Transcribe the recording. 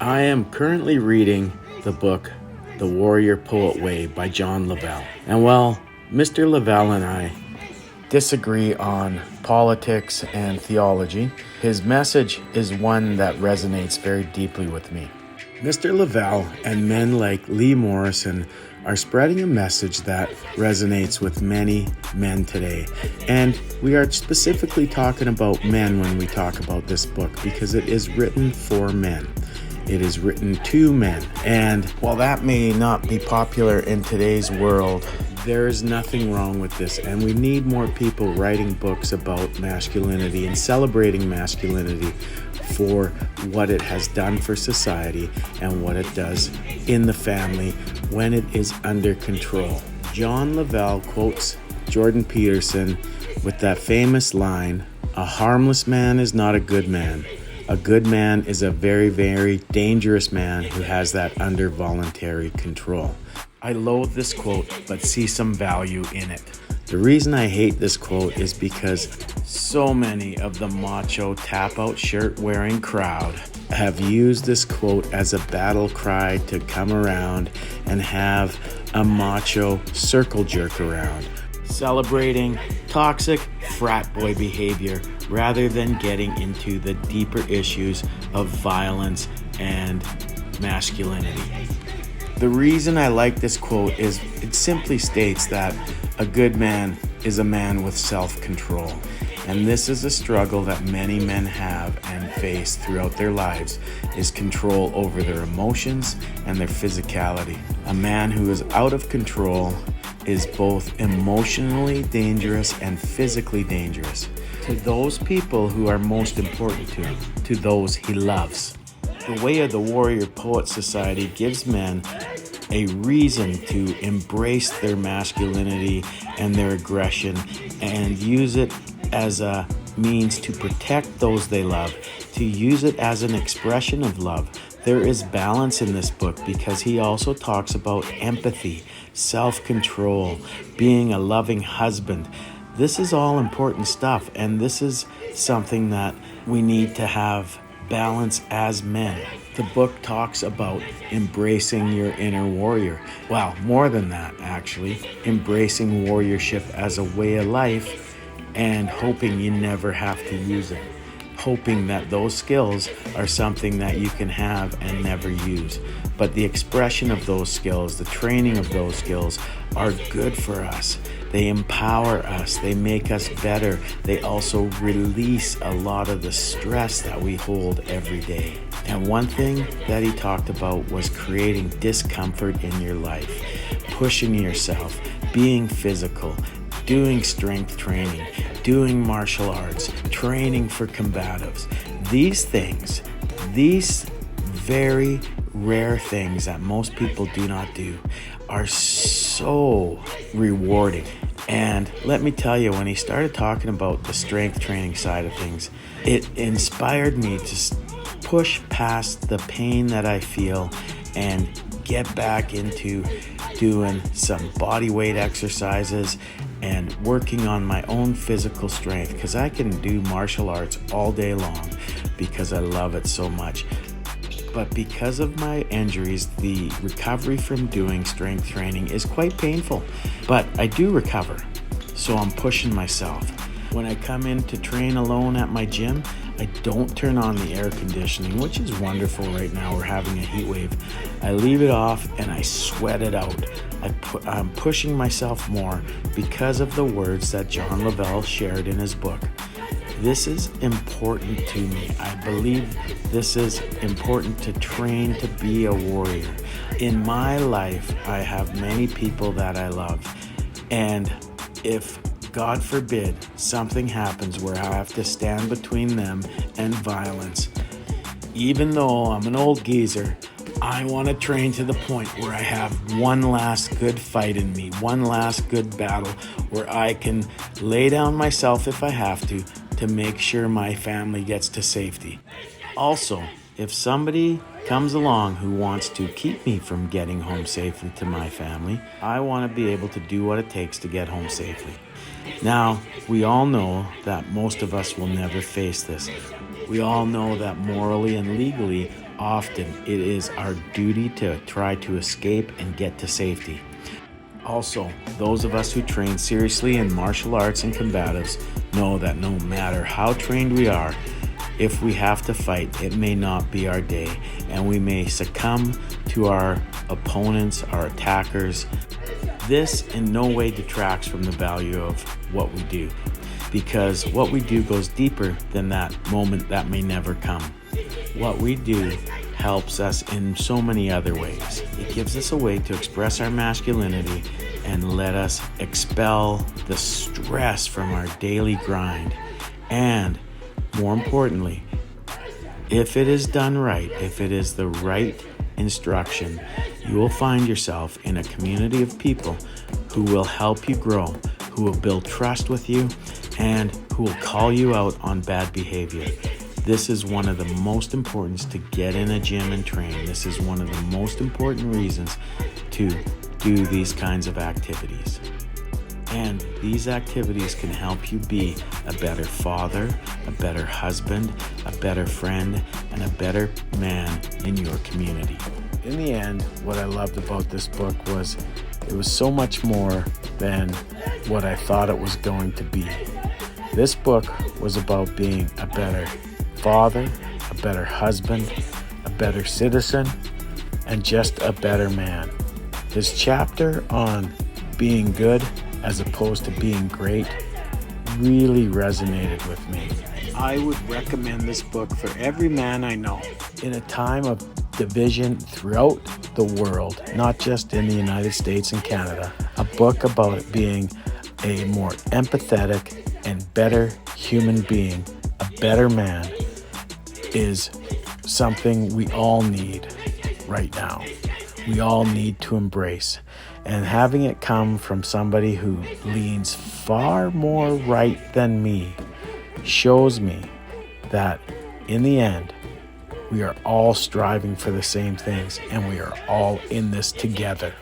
I am currently reading the book The Warrior Poet Way by John Lovell. And while Mr. Lovell and I disagree on politics and theology, his message is one that resonates very deeply with me. Mr. Lovell and men like Lee Morrison are spreading a message that resonates with many men today. And we are specifically talking about men when we talk about this book because it is written for men. It is written to men. And while that may not be popular in today's world, there is nothing wrong with this. And we need more people writing books about masculinity and celebrating masculinity for what it has done for society and what it does in the family when it is under control. John Lovell quotes Jordan Peterson with that famous line, "A harmless man is not a good man. A good man is a very, very dangerous man who has that under voluntary control." I loathe this quote, but see some value in it. The reason I hate this quote is because so many of the macho tap-out shirt-wearing crowd have used this quote as a battle cry to come around and have a macho circle jerk around, celebrating toxic frat boy behavior rather than getting into the deeper issues of violence and masculinity. The reason I like this quote is it simply states that a good man is a man with self-control. And this is a struggle that many men have and face throughout their lives, is control over their emotions and their physicality. A man who is out of control is both emotionally dangerous and physically dangerous to those people who are most important to him, to those he loves. The Way of the Warrior Poet Society gives men a reason to embrace their masculinity and their aggression and use it as a means to protect those they love, to use it as an expression of love. There is balance in this book because he also talks about empathy, self-control, being a loving husband. This is all important stuff, and this is something that we need to have balance as men. The book talks about embracing your inner warrior. Well, more than that, actually. Embracing warriorship as a way of life and hoping you never have to use it. Hoping that those skills are something that you can have and never use. But the expression of those skills, the training of those skills are good for us. They empower us. They make us better. They also release a lot of the stress that we hold every day. And one thing that he talked about was creating discomfort in your life, pushing yourself, being physical, doing strength training, doing martial arts, training for combatives. These things, these very rare things that most people do not do are so rewarding. And let me tell you, when he started talking about the strength training side of things, it inspired me to push past the pain that I feel and get back into doing some body weight exercises and working on my own physical strength, because I can do martial arts all day long because I love it so much. But because of my injuries, the recovery from doing strength training is quite painful. But I do recover, so I'm pushing myself. When I come in to train alone at my gym, I don't turn on the air conditioning, which is wonderful right now. We're having a heat wave. I leave it off and I sweat it out. I'm pushing myself more because of the words that John Lovell shared in his book. This is important to me. I believe this is important to train to be a warrior. In my life, I have many people that I love. And if, God forbid, something happens where I have to stand between them and violence, even though I'm an old geezer, I want to train to the point where I have one last good fight in me, one last good battle where I can lay down myself if I have to make sure my family gets to safety. Also, if somebody comes along who wants to keep me from getting home safely to my family, I want to be able to do what it takes to get home safely. Now, we all know that most of us will never face this. We all know that morally and legally, often it is our duty to try to escape and get to safety. Also, those of us who train seriously in martial arts and combatives know that no matter how trained we are, if we have to fight, it may not be our day, and we may succumb to our opponents, our attackers. This in no way detracts from the value of what we do, because what we do goes deeper than that moment that may never come. What we do helps us in so many other ways. It gives us a way to express our masculinity and let us expel the stress from our daily grind. And more importantly, if it is done right, if it is the right instruction, you will find yourself in a community of people who will help you grow, who will build trust with you, and who will call you out on bad behavior. This is one of the most important to get in a gym and train. This is one of the most important reasons to do these kinds of activities. And these activities can help you be a better father, a better husband, a better friend, and a better man in your community. In the end, what I loved about this book was it was so much more than what I thought it was going to be. This book was about being a better father, a better husband, a better citizen, and just a better man. This chapter on being good as opposed to being great really resonated with me. I would recommend this book for every man I know. In a time of division throughout the world, not just in the United States and Canada, a book about being a more empathetic and better human being, a better man, is something we all need right now. We all need to embrace. And having it come from somebody who leans far more right than me shows me that in the end, we are all striving for the same things and we are all in this together.